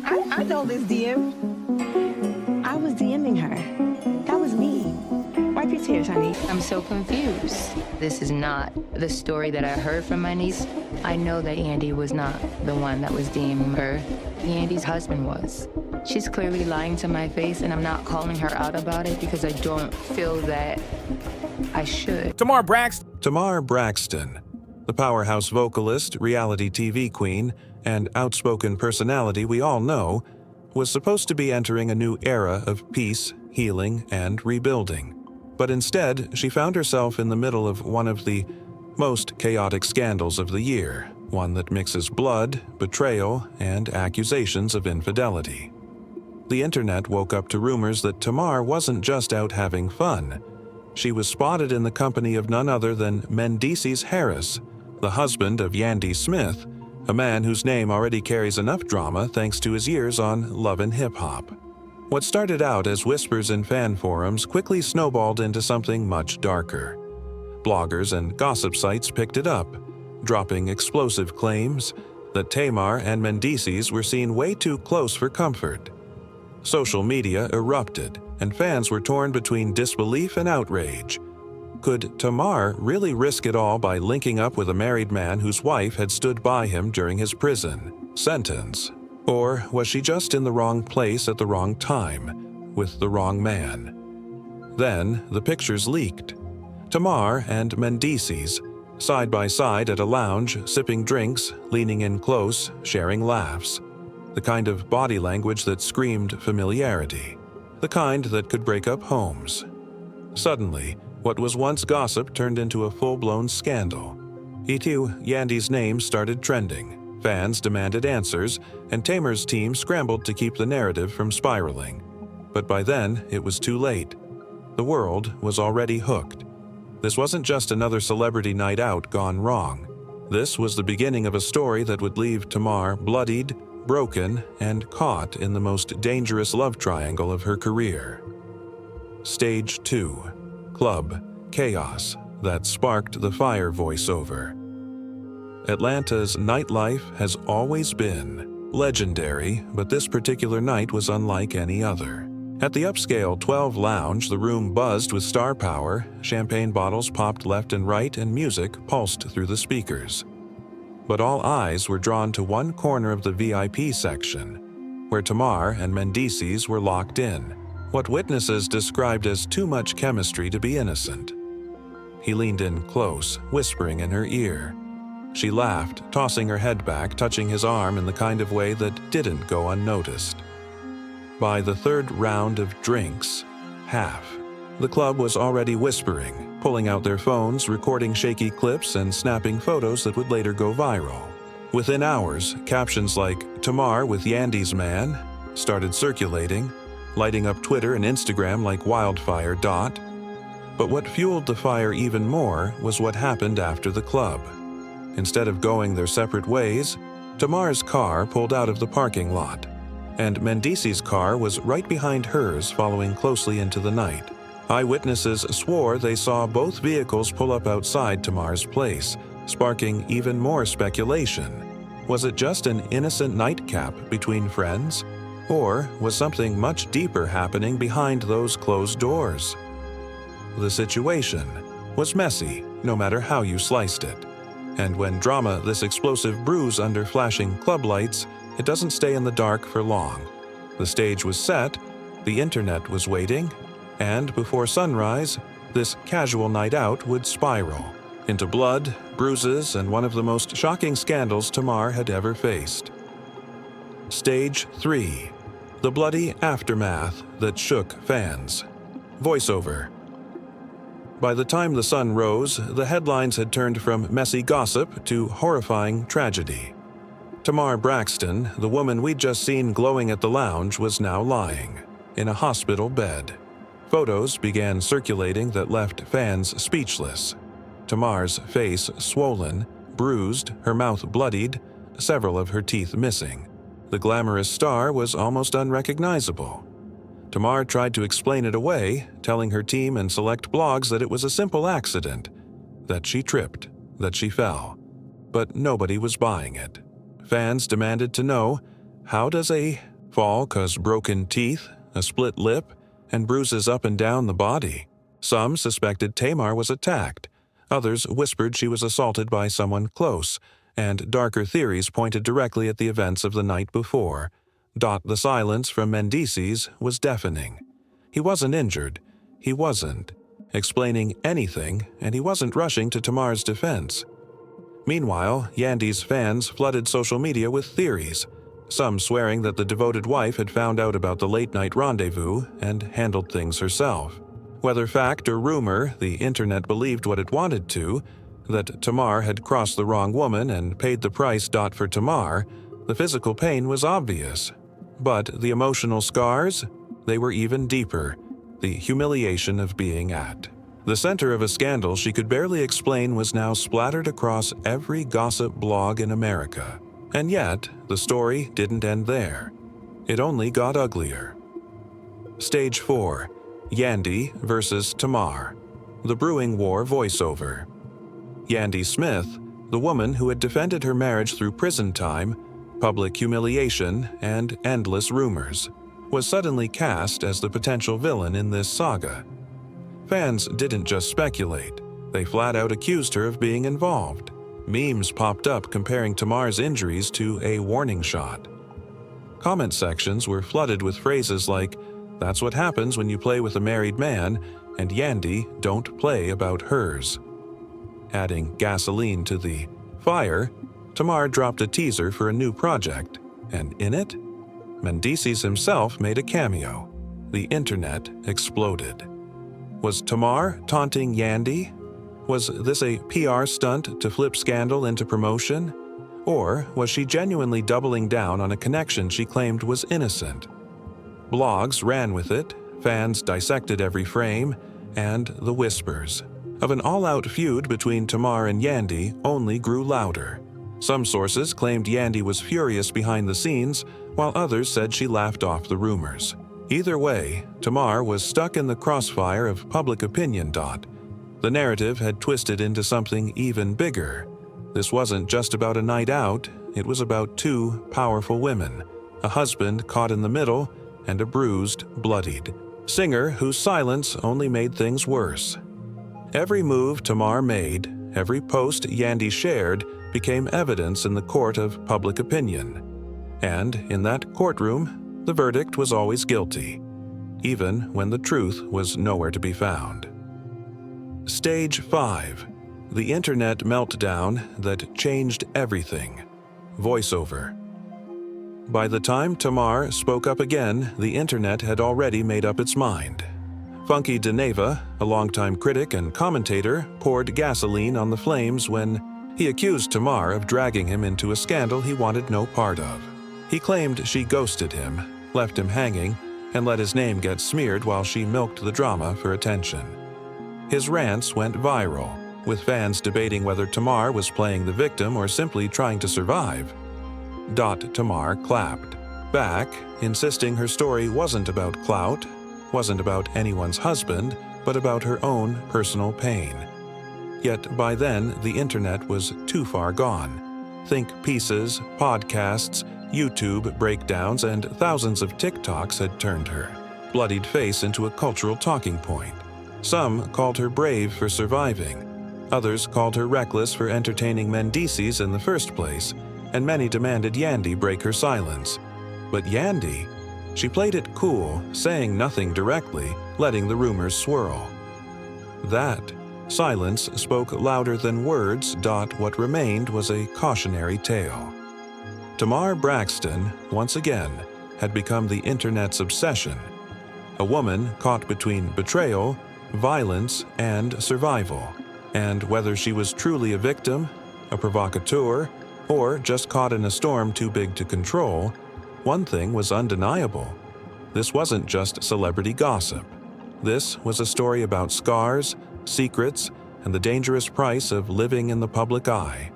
I know this DM. I was DMing her. That was me. Wipe your tears, honey. I'm so confused. This is not the story that I heard from my niece. I know that Yandy was not the one that was DMing her. Yandy's husband was. She's clearly lying to my face, and I'm not calling her out about it because I don't feel that I should. Tamar Braxton. Tamar Braxton, the powerhouse vocalist, reality TV queen, and outspoken personality we all know, was supposed to be entering a new era of peace, healing, and rebuilding. But instead, she found herself in the middle of one of the most chaotic scandals of the year, one that mixes blood, betrayal, and accusations of infidelity. The internet woke up to rumors that Tamar wasn't just out having fun. She was spotted in the company of none other than Mendes Harris, the husband of Yandy Smith, a man whose name already carries enough drama thanks to his years on Love and Hip Hop. What started out as whispers in fan forums quickly snowballed into something much darker. Bloggers and gossip sites picked it up, dropping explosive claims that Tamar and Mendes were seen way too close for comfort. Social media erupted, and fans were torn between disbelief and outrage. Could Tamar really risk it all by linking up with a married man whose wife had stood by him during his prison sentence? Or was she just in the wrong place at the wrong time, with the wrong man? Then the pictures leaked. Tamar and Mendes, side by side at a lounge, sipping drinks, leaning in close, sharing laughs. The kind of body language that screamed familiarity. The kind that could break up homes. Suddenly, what was once gossip turned into a full-blown scandal. Yandy's name started trending. Fans demanded answers, and Tamar's team scrambled to keep the narrative from spiraling. But by then, it was too late. The world was already hooked. This wasn't just another celebrity night out gone wrong. This was the beginning of a story that would leave Tamar bloodied, broken, and caught in the most dangerous love triangle of her career. Stage 2. Club Chaos that sparked the Fire voiceover. Atlanta's nightlife has always been legendary, but this particular night was unlike any other. At the upscale 12 Lounge, the room buzzed with star power, champagne bottles popped left and right, and music pulsed through the speakers. But all eyes were drawn to one corner of the VIP section, where Tamar and Mendes were locked in, what witnesses described as too much chemistry to be innocent. He leaned in close, whispering in her ear. She laughed, tossing her head back, touching his arm in the kind of way that didn't go unnoticed. By the third round of drinks, half, the club was already whispering, pulling out their phones, recording shaky clips, and snapping photos that would later go viral. Within hours, captions like "Tamar with Yandy's man" started circulating, lighting up Twitter and Instagram like wildfire. But what fueled the fire even more was what happened after the club. Instead of going their separate ways, Tamar's car pulled out of the parking lot, and Mendes' car was right behind hers, following closely into the night. Eyewitnesses swore they saw both vehicles pull up outside Tamar's place, sparking even more speculation. Was it just an innocent nightcap between friends? Or was something much deeper happening behind those closed doors? The situation was messy, no matter how you sliced it. And when drama this explosive brews under flashing club lights, it doesn't stay in the dark for long. The stage was set, the internet was waiting, and before sunrise, this casual night out would spiral into blood, bruises, and one of the most shocking scandals Tamar had ever faced. Stage 3. The bloody aftermath that shook fans. Voiceover. By the time the sun rose, the headlines had turned from messy gossip to horrifying tragedy. Tamar Braxton, the woman we'd just seen glowing at the lounge, was now lying in a hospital bed. Photos began circulating that left fans speechless. Tamar's face swollen, bruised, her mouth bloodied, several of her teeth missing. The glamorous star was almost unrecognizable. Tamar tried to explain it away, telling her team and select blogs that it was a simple accident, that she tripped, that she fell. But nobody was buying it. Fans demanded to know, how does a fall cause broken teeth, a split lip, and bruises up and down the body? Some suspected Tamar was attacked. Others whispered she was assaulted by someone close, and darker theories pointed directly at the events of the night before. The silence from Mendes was deafening. He wasn't injured. He wasn't explaining anything, and he wasn't rushing to Tamar's defense. Meanwhile, Yandy's fans flooded social media with theories, some swearing that the devoted wife had found out about the late-night rendezvous and handled things herself. Whether fact or rumor, the internet believed what it wanted to, that Tamar had crossed the wrong woman and paid the price. For Tamar, the physical pain was obvious. But the emotional scars? They were even deeper. The humiliation of being at the center of a scandal she could barely explain was now splattered across every gossip blog in America. And yet, the story didn't end there. It only got uglier. Stage 4. Yandy versus Tamar. The Brewing War voiceover. Yandy Smith, the woman who had defended her marriage through prison time, public humiliation, and endless rumors, was suddenly cast as the potential villain in this saga. Fans didn't just speculate, they flat out accused her of being involved. Memes popped up comparing Tamar's injuries to a warning shot. Comment sections were flooded with phrases like, "That's what happens when you play with a married man," and "Yandy, don't play about hers." Adding gasoline to the fire, Tamar dropped a teaser for a new project, and in it, Mendes himself made a cameo. The internet exploded. Was Tamar taunting Yandy? Was this a PR stunt to flip scandal into promotion? Or was she genuinely doubling down on a connection she claimed was innocent? Blogs ran with it, fans dissected every frame, and the whispers of an all-out feud between Tamar and Yandy only grew louder. Some sources claimed Yandy was furious behind the scenes, while others said she laughed off the rumors. Either way, Tamar was stuck in the crossfire of public opinion. The narrative had twisted into something even bigger. This wasn't just about a night out, it was about two powerful women, a husband caught in the middle, and a bruised, bloodied singer whose silence only made things worse. Every move Tamar made, every post Yandy shared, became evidence in the court of public opinion. And in that courtroom, the verdict was always guilty, even when the truth was nowhere to be found. Stage 5. The Internet Meltdown That Changed Everything. Voiceover. By the time Tamar spoke up again, the internet had already made up its mind. Funky Dineva, a longtime critic and commentator, poured gasoline on the flames when he accused Tamar of dragging him into a scandal he wanted no part of. He claimed she ghosted him, left him hanging, and let his name get smeared while she milked the drama for attention. His rants went viral, with fans debating whether Tamar was playing the victim or simply trying to survive. Tamar clapped back, insisting her story wasn't about clout, wasn't about anyone's husband, but about her own personal pain. Yet by then, the internet was too far gone. Think pieces, podcasts, YouTube breakdowns, and thousands of TikToks had turned her bloodied face into a cultural talking point. Some called her brave for surviving. Others called her reckless for entertaining Mendes in the first place, and many demanded Yandy break her silence. But Yandy, she played it cool, saying nothing directly, letting the rumors swirl. That silence spoke louder than words. What remained was a cautionary tale. Tamar Braxton, once again, had become the internet's obsession. A woman caught between betrayal, violence, and survival. And whether she was truly a victim, a provocateur, or just caught in a storm too big to control, one thing was undeniable. This wasn't just celebrity gossip. This was a story about scars, secrets, and the dangerous price of living in the public eye.